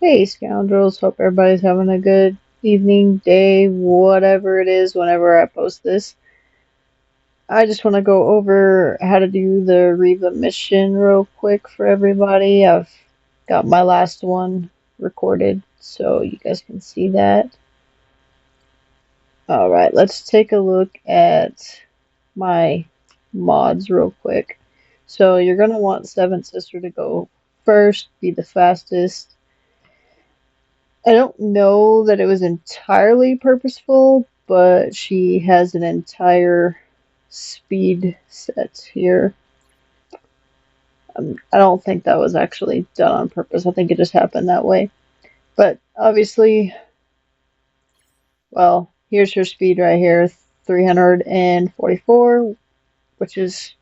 Hey scoundrels, hope everybody's having a good evening, day, whatever it is whenever I post this. I just want to go over how to do the Reva mission real quick for everybody. I've got my last one recorded so you guys can see that. Alright, let's take a look at my mods real quick. So you're going to want 7th Sister to go first, be the fastest. I don't know that it was entirely purposeful, but she has an entire speed set here. I don't think that was actually done on purpose. I think it just happened that way. But obviously, well, here's her speed right here, 344, which is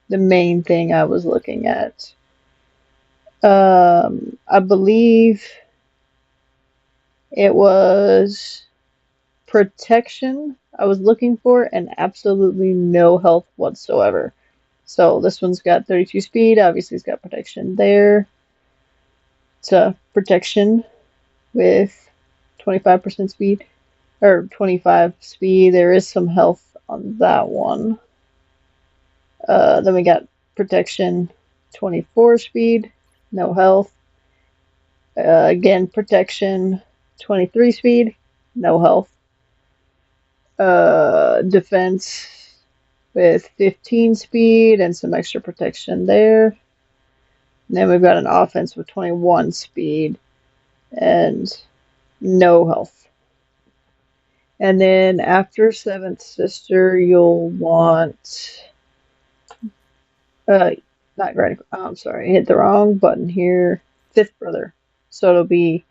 the main thing I was looking at. I believe it was protection I was looking for and absolutely no health whatsoever. So this one's got 32 speed, obviously it's got protection there. It's a protection with 25% speed, or 25 speed. There is some health on that one. Then we got protection 24 speed, no health. Again, protection 23 speed, no health. Defense with 15 speed and some extra protection there. And then we've got an offense with 21 speed and no health. And then after 7th Sister, you'll want not Granny. I'm sorry, I hit the wrong button here. 5th Brother. So it'll be,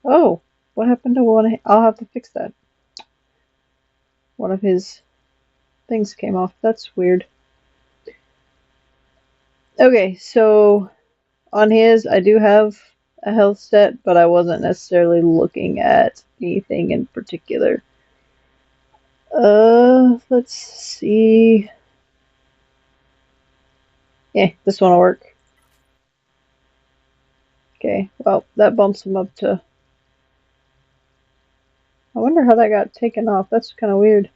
oh, what happened to one? I'll have to fix that. One of his things came off. That's weird. Okay, so on his, I do have a health set, but I wasn't necessarily looking at anything in particular. Let's see. Yeah, this one will work. Okay, well, that bumps him up to... I wonder how that got taken off. That's kind of weird.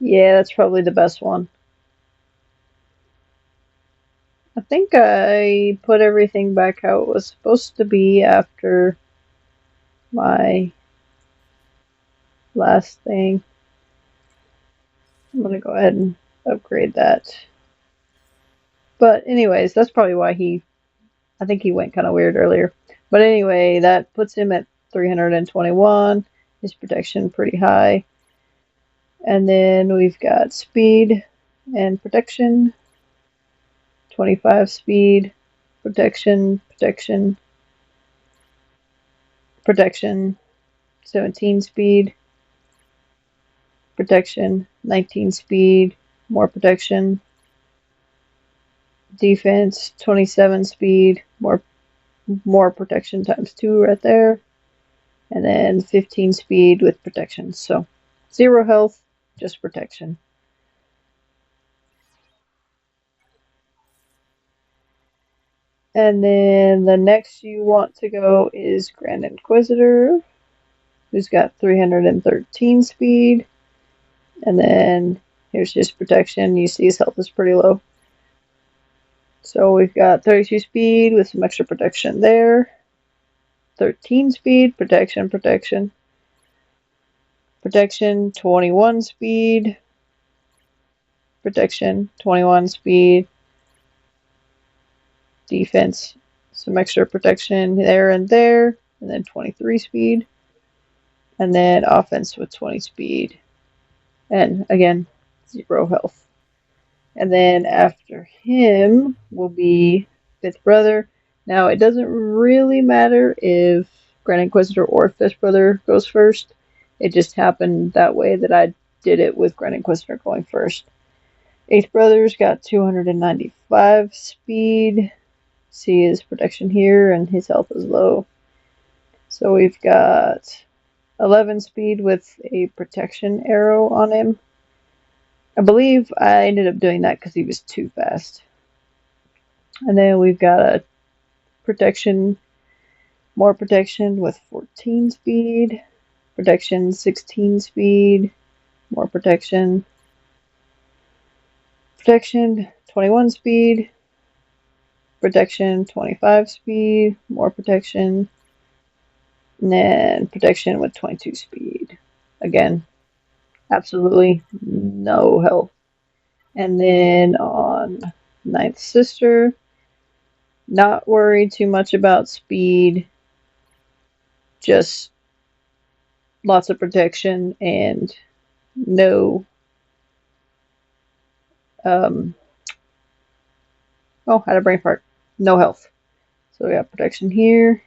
Yeah, that's probably the best one. I think I put everything back how it was supposed to be after my last thing. I'm going to go ahead and upgrade that. But anyways, that's probably why I think he went kind of weird earlier. But anyway, that puts him at 321. His protection pretty high. And then we've got speed and protection. 25 speed, protection, 17 speed, protection, 19 speed, more protection, defense, 27 speed, more protection times 2 right there, and then 15 speed with protection. So 0 health, just protection. And then the next you want to go is Grand Inquisitor, who's got 313 speed. And then here's his protection. You see his health is pretty low. So we've got 32 speed with some extra protection there. 13 speed, protection, 21 speed, protection, 21 speed, defense, some extra protection there, and then 23 speed, and then offense with 20 speed, and again, 0 health. And then after him will be fifth brother. Now it doesn't really matter if Grand Inquisitor or fifth brother goes first. It just happened that way that I did it with Grand Inquisitor going first. Eighth brother's got 295 speed. See his protection here, and his health is low. So we've got 11 speed with a protection arrow on him. I believe I ended up doing that because he was too fast. And then we've got a protection, more protection with 14 speed, protection 16 speed, more protection, protection 21 speed, protection 25 speed, more protection, and then protection with 22 speed. Again, absolutely no health. And then on ninth sister, not worried too much about speed, just lots of protection and no had a brain fart. No health. So we got protection here,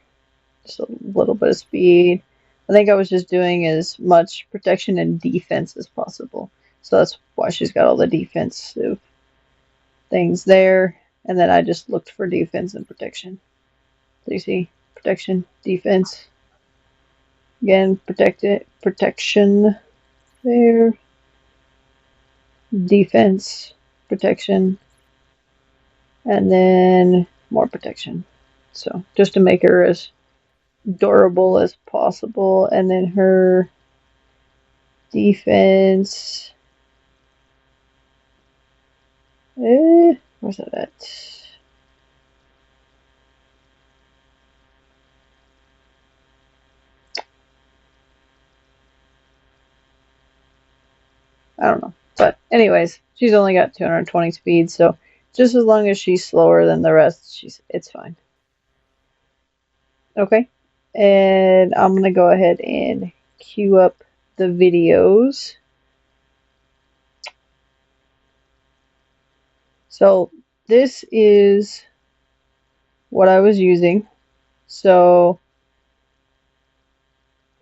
just a little bit of speed. I think I was just doing as much protection and defense as possible. So that's why she's got all the defensive things there. And then I just looked for defense and protection. So you see, protection, defense. Again, protection there. Defense, protection, and then more protection. So just to make her as durable as possible. And then her defense, where's that at? I don't know. But anyways, she's only got 220 speed, so just as long as she's slower than the rest, it's fine. Okay. And I'm going to go ahead and queue up the videos. So this is what I was using. So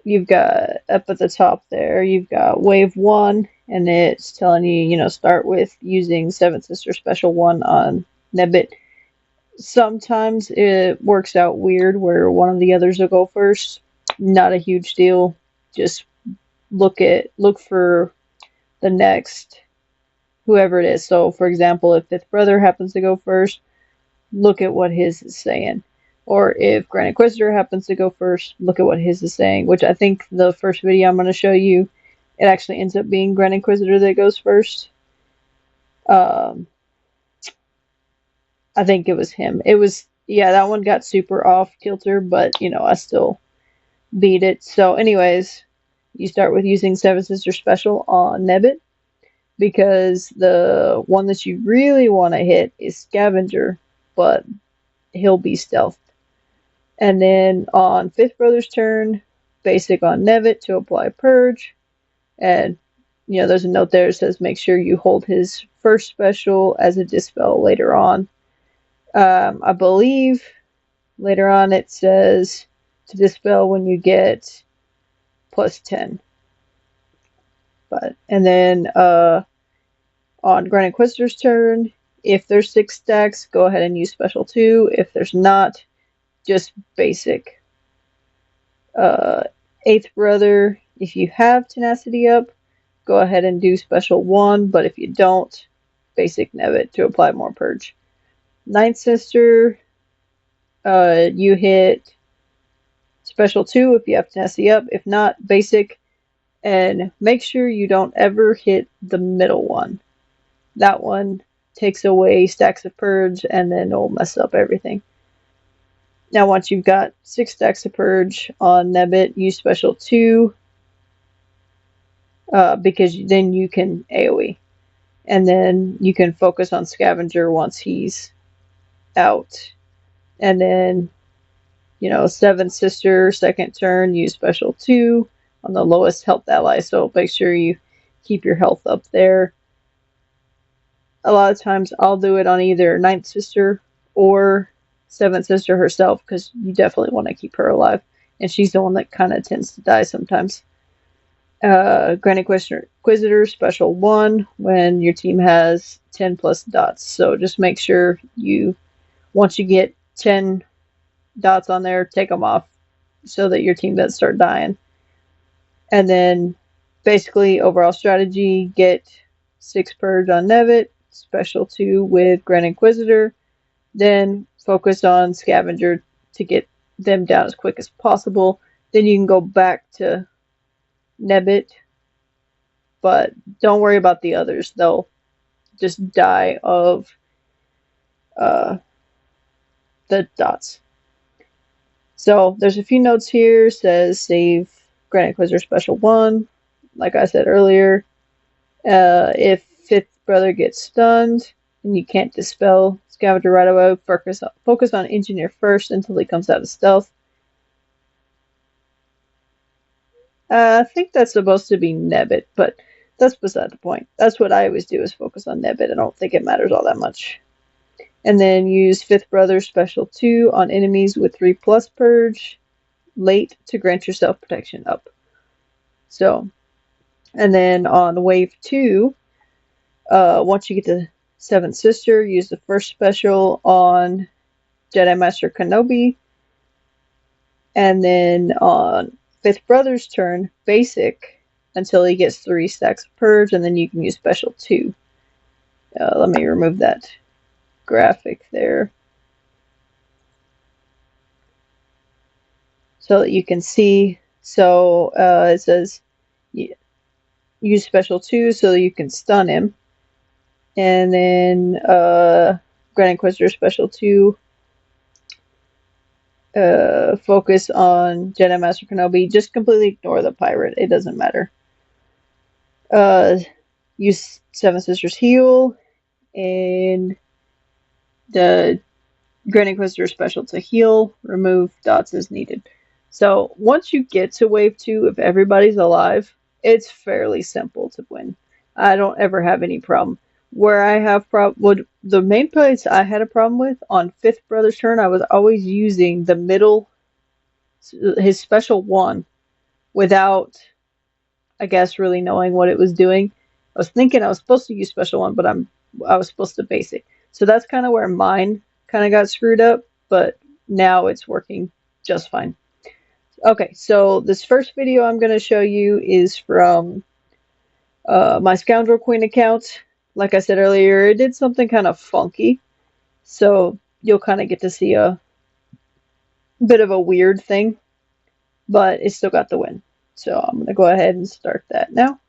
you've got up at the top there, you've got wave 1, and it's telling you, start with using Seventh Sister Special 1 on Nebbit. Sometimes it works out weird where one of the others will go first. Not a huge deal. Just look for the next whoever it is. So for example, if fifth brother happens to go first, look at what his is saying. Or if Grand Inquisitor happens to go first, look at what his is saying, which I think the first video I'm going to show you, it actually ends up being Grand Inquisitor that goes first. I think it was him. It was, yeah, that one got super off kilter, but, I still beat it. So anyways, you start with using Seven Sister Special on Nebbit, because the one that you really want to hit is Scavenger, but he'll be stealthed. And then on fifth brother's turn, basic on Nebbit to apply Purge. And, there's a note there that says make sure you hold his first special as a dispel later on. I believe later on it says to dispel when you get plus 10. And then on Grand Inquisitor's turn, if there's 6 stacks, go ahead and use special 2. If there's not, just basic. Eighth brother, if you have tenacity up, go ahead and do special 1, but if you don't, basic Nebbit to apply more purge. Ninth sister, you hit special 2 if you have tenacity up. If not, basic. And make sure you don't ever hit the middle one. That one takes away stacks of purge, and then it'll mess up everything. Now once you've got 6 stacks of purge on Nebbit, use special 2, because then you can AoE. And then you can focus on Scavenger once he's out. And then, Seventh Sister, second turn, use special 2 on the lowest health ally. So make sure you keep your health up there. a lot of times I'll do it on either ninth sister or seventh sister herself, because you definitely want to keep her alive, and she's the one that kind of tends to die sometimes. Grand Inquisitor Special 1 when your team has 10 plus dots. So just make sure once you get 10 dots on there, take them off so that your team doesn't start dying. And then basically overall strategy, get 6 Purge on Nevet, Special 2 with Grand Inquisitor, then focus on Scavenger to get them down as quick as possible. Then you can go back to Nebbit, but don't worry about the others. They'll just die of the dots. So there's a few notes here. It says save Grand Inquisitor Special 1. Like I said earlier, if fifth brother gets stunned and you can't dispel Scavenger right away, focus on Engineer first until he comes out of stealth. I think that's supposed to be Nebbit, but that's beside the point. That's what I always do, is focus on Nebbit. I don't think it matters all that much. And then use Fifth Brother Special 2 on enemies with 3 plus Purge late to grant yourself protection up. So, and then on Wave 2, once you get to Seventh Sister, use the first special on Jedi Master Kenobi. And then on Fifth Brother's turn, basic until he gets 3 stacks of Purge, and then you can use Special 2. Let me remove that graphic there so that you can see. So it says use Special 2 so you can stun him. And then Grand Inquisitor Special 2. Focus on Jedi Master Kenobi. Just completely ignore the pirate. It doesn't matter. Use Seven Sisters Heal and the Grand Inquisitor Special to heal. Remove dots as needed. So once you get to Wave 2, if everybody's alive, it's fairly simple to win. I don't ever have any problem. Where I have the main place I had a problem with on Fifth Brother's turn, I was always using the middle, his Special 1, without, I guess, really knowing what it was doing. I was thinking I was supposed to use Special 1, but I was supposed to basic. So that's kind of where mine kind of got screwed up, but now it's working just fine. Okay, so this first video I'm going to show you is from my Scoundrel Queen account. Like I said earlier, it did something kind of funky, so you'll kind of get to see a bit of a weird thing, but it still got the win. So I'm going to go ahead and start that now.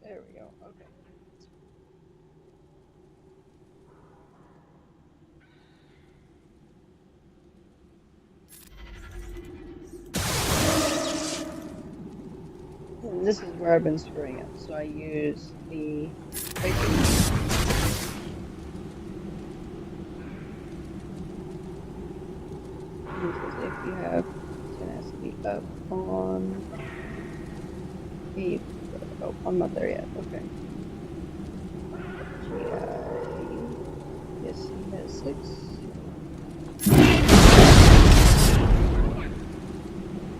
There we go. Okay. And this is where I've been screwing up. So I use the because if you have tenacity up on the oh, I'm not there yet. Okay. Yes, he has 6.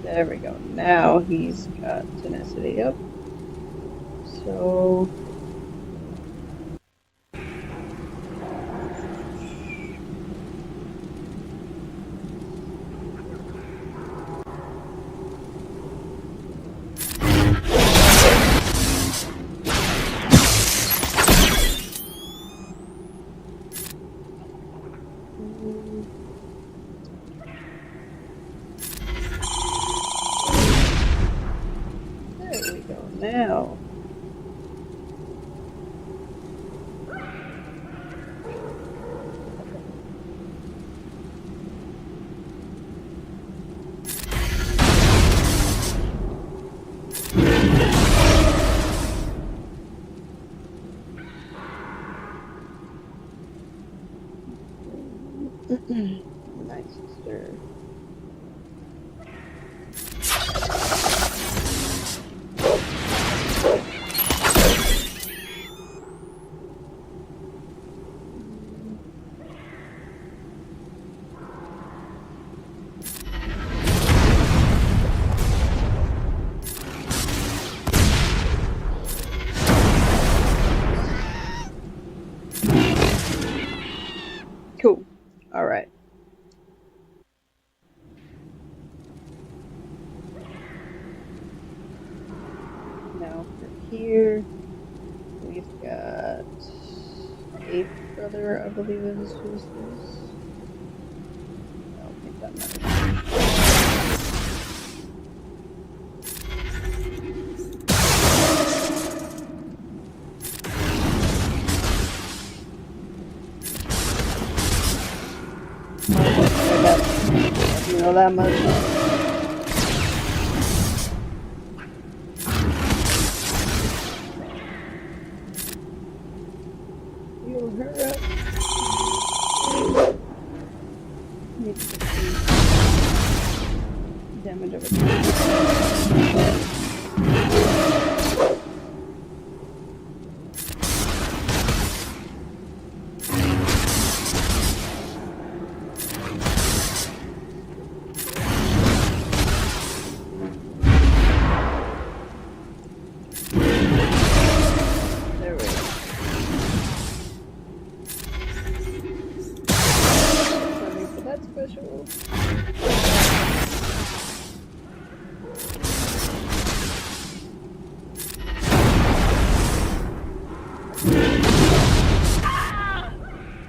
There we go. Now he's got tenacity up. So there we go. Now sister. Cool. All right. Now for here, we've got 8th brother, I believe is who this is. I don't think that matters. You know that much. You'll hurry up. Need to get the damage over there.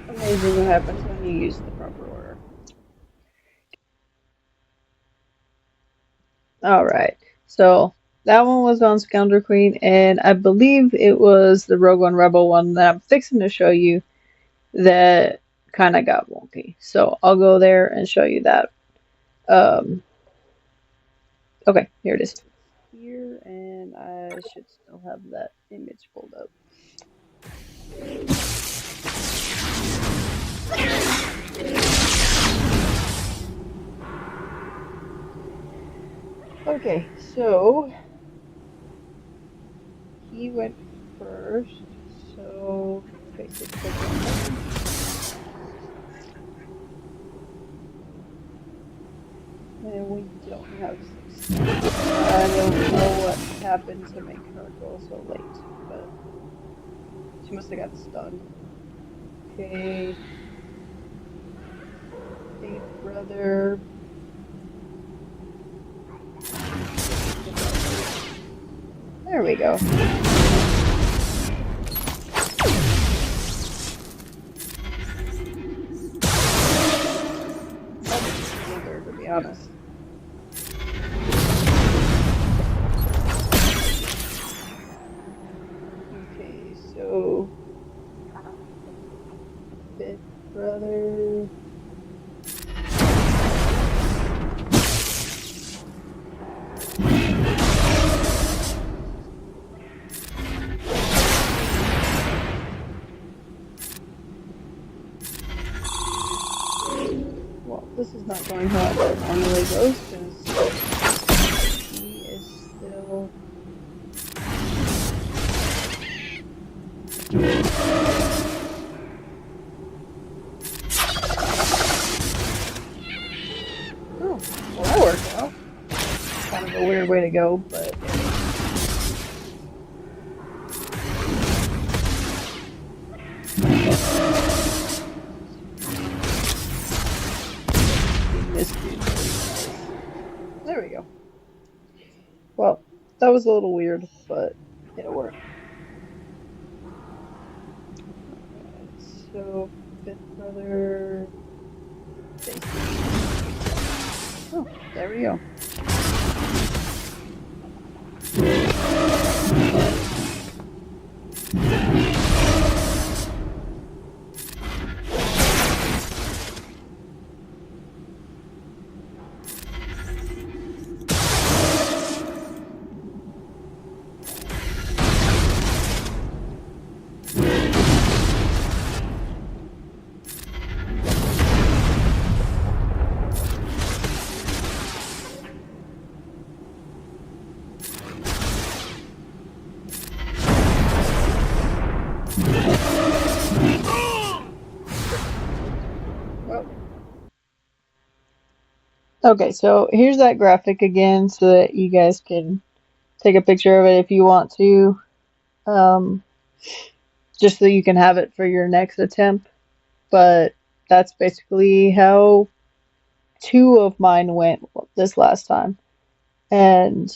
Amazing what happens when you use the proper order. Alright, so that one was on Scoundrel Queen, and I believe it was the Rogue One Rebel one that I'm fixing to show you that kind of got wonky. So I'll go there and show you that. Okay, here it is. Here, and I should still have that image pulled up. Okay, so he went first, so basically and we don't have 6. I don't know what happened to make her go so late, but she must have got stunned. Okay. 8th brother. There we go. That's easier, to be honest. Okay, so 5th brother. This is not going how it normally goes, because he is still... Oh, well that worked out. Kind of a weird way to go, but... There we go. Well, that was a little weird, but it worked. So, 5th brother... Oh, there we go. Okay, so here's that graphic again so that you guys can take a picture of it if you want to, um, just so you can have it for your next attempt. But that's basically how two of mine went this last time. And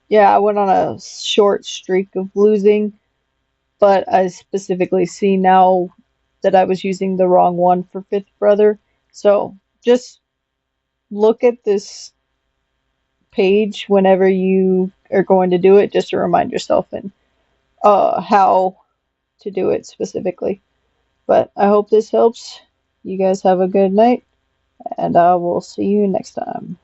yeah, I went on a short streak of losing, but I specifically see now that I was using the wrong one for Fifth Brother. So just look at this page whenever you are going to do it, just to remind yourself and how to do it specifically. But I hope this helps. You guys have a good night, and I will see you next time.